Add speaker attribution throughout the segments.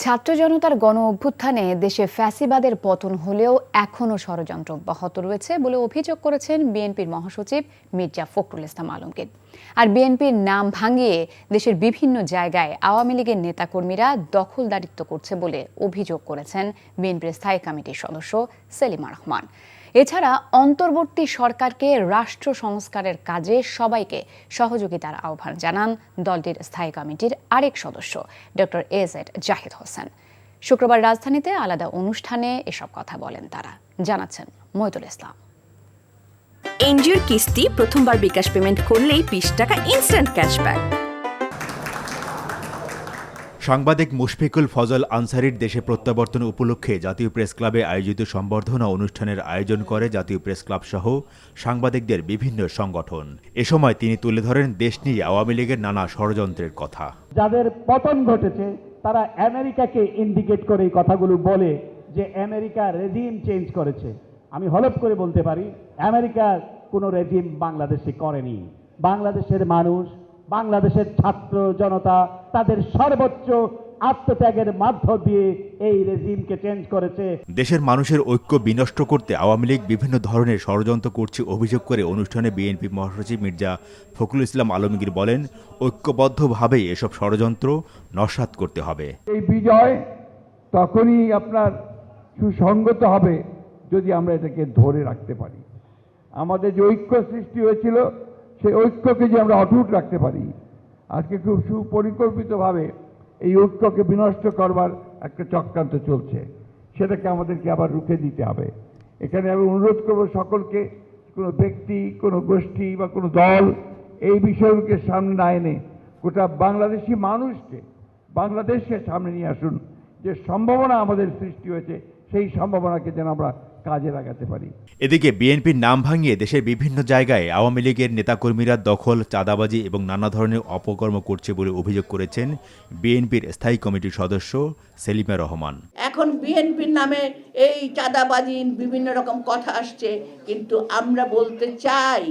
Speaker 1: ছাত্র জনতার গণ অভ্যুত্থানে দেশে ফ্যাসিবাদের পতন হলেও এখনও ষড়যন্ত্র অব্যাহত রয়েছে বলে অভিযোগ করেছেন বিএনপির মহাসচিব মির্জা ফখরুল ইসলাম আলমগীর। আর বিএনপির নাম ভাঙিয়ে দেশের বিভিন্ন জায়গায় আওয়ামী লীগের নেতাকর্মীরা দখলদারিত্ব করছে বলে অভিযোগ করেছেন বিএনপির স্থায়ী কমিটির সদস্য সেলিমা রহমান। এছাড়া অন্তর্বর্তী সরকারকে রাষ্ট্র সংস্কারের কাজে সবাইকে সহযোগিতার আহ্বান জানান দলটির স্থায়ী কমিটির আরেক সদস্য ডক্টর এজেড জাহিদ হোসেন। শুক্রবার রাজধানীতে আলাদা অনুষ্ঠানে এসব কথা বলেন তারা, জানাচ্ছেন মইদুল ইসলাম।
Speaker 2: এনজিওর কিস্তি প্রথমবার বিকাশ পেমেন্ট করলেই 20 টাকা ইনস্ট্যান্ট ক্যাশব্যাক।
Speaker 3: সাংবাদিক মুশফিকুল ফজল আনসারীর দেশে প্রত্যাবর্তন উপলক্ষে জাতীয় প্রেস ক্লাবে আয়োজিত সংবর্ধনা অনুষ্ঠানের আয়োজন করে জাতীয় প্রেস ক্লাব সহ সাংবাদিকদের বিভিন্ন সংগঠন। এ সময় তিনি তুলে ধরেন দেশ নিয়ে আওয়ামী লীগের নানা ষড়যন্ত্রের কথা।
Speaker 4: যাদের পতন ঘটেছে তারা আমেরিকাকে ইন্ডিকেট করে এই কথাগুলো বলে যে আমেরিকা রেজিম চেঞ্জ করেছে। আমি হলফ করে বলতে পারি আমেরিকার কোনো রেজিম বাংলাদেশে করেনি। বাংলাদেশের মানুষ, বাংলাদেশের ছাত্র জনতা তাদের সর্বোচ্চ আত্মত্যাগের মাধ্য দিয়ে এই রেজিমকে চেঞ্জ করেছে।
Speaker 3: দেশের মানুষের ঐক্য বিনষ্ট করতে আওয়ামী লীগ বিভিন্ন ধরনের ষড়যন্ত্র করছে অভিযোগ করে অনুষ্ঠানে বিএনপি মহাসচিব মির্জা ফখরুল ইসলাম আলমগীর বলেন, ঐক্যবদ্ধভাবেই এসব ষড়যন্ত্র নস্যাৎ করতে হবে।
Speaker 5: এই বিজয় তখনই আপনার সুসংগত হবে যদি আমরা এটাকে ধরে রাখতে পারি। আমাদের যে ঐক্য সৃষ্টি হয়েছিল সেই ঐক্যকে যে আমরা অটুট রাখতে পারি। আজকে খুব সুপরিকল্পিতভাবে এই ঐক্যকে বিনষ্ট করবার একটা চক্রান্ত চলছে, সেটাকে আমাদেরকে আবার রুখে দিতে হবে। এখানে আমি অনুরোধ করব সকলকে, কোনো ব্যক্তি, কোনো গোষ্ঠী বা কোনো দল এই বিষয়গুলোকে সামনে না এনে গোটা বাংলাদেশি মানুষকে, বাংলাদেশকে সামনে নিয়ে আসুন। যে সম্ভাবনা আমাদের সৃষ্টি হয়েছে সেই সম্ভাবনাকে যেন আমরা কাজে লাগাতে পারি।
Speaker 3: এদিকে বিএনপির নাম ভাঙিয়ে দেশের বিভিন্ন জায়গায় আওয়ামী লীগের নেতাকর্মীরা দখল, চাঁদাবাজি এবং নানা ধরনের অপকর্ম করছে বলে অভিযোগ করেছেন বিএনপির স্থায়ী কমিটির সদস্য সেলিমা রহমান।
Speaker 6: এখন বিএনপির নামে এই চাঁদাবাজি বিভিন্ন রকম কথা আসছে, কিন্তু আমরা বলতে চাই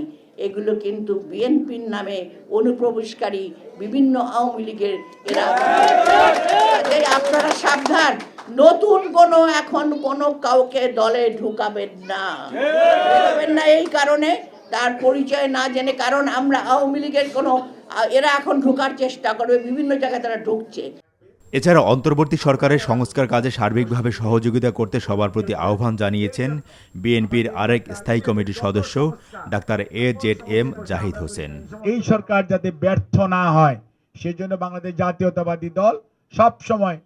Speaker 6: এগুলো কিন্তু বিএনপির নামে অনুপ্রবেশকারী বিভিন্ন আওয়ামী লীগের এরা। আপনারা সাবধান, নতুন কোনো এখন কোনো কাউকে দলে ঢুকাবেন না এই কারণে, তার পরিচয় না জেনে। কারণ আমরা আওয়ামী লীগের কোনো এরা এখন ঢোকার চেষ্টা করবে, বিভিন্ন জায়গায় তারা ঢুকছে।
Speaker 3: এছাড়া অন্তর্বর্তী সরকারের সংস্কার কাজে সার্বিকভাবে সহযোগিতা করতে সবার প্রতি আহ্বান জানিয়েছেন বিএনপির আরেক স্থায়ী কমিটির সদস্য ডাক্তার এজেড জাহিদ হোসেন।
Speaker 7: এই সরকার যাতে ব্যর্থ না হয় সেজন্য বাংলাদেশ জাতীয়তাবাদী দল সব সময়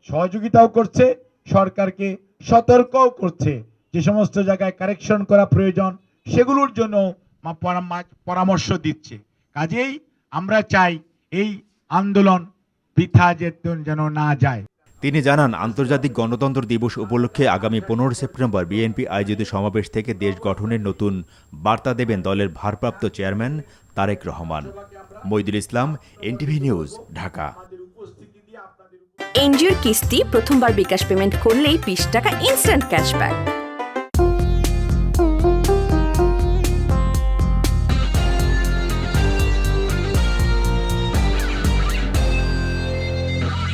Speaker 7: সহযোগিতাও করছে, সরকারকে সতর্কও করছে। যে সমস্ত জায়গায় কারেকশন করা প্রয়োজন সেগুলোর জন্য পরামর্শ দিচ্ছে। কাজেই আমরা চাই এই আন্দোলন বৃথা যেন না যায়।
Speaker 3: তিনি জানান, আন্তর্জাতিক গণতন্ত্র দিবস উপলক্ষে আগামী 15 সেপ্টেম্বর বিএনপি আয়োজিত সমাবেশ থেকে দেশ গঠনের নতুন বার্তা দেবেন দলের ভারপ্রাপ্ত চেয়ারম্যান তারেক রহমান। মইদুল ইসলাম, এনটিভি নিউজ, ঢাকা।
Speaker 2: এনজিওর কিস্তি প্রথমবার বিকাশ পেমেন্ট করলেই 20 টাকা ইনস্ট্যান্ট ক্যাশব্যাক।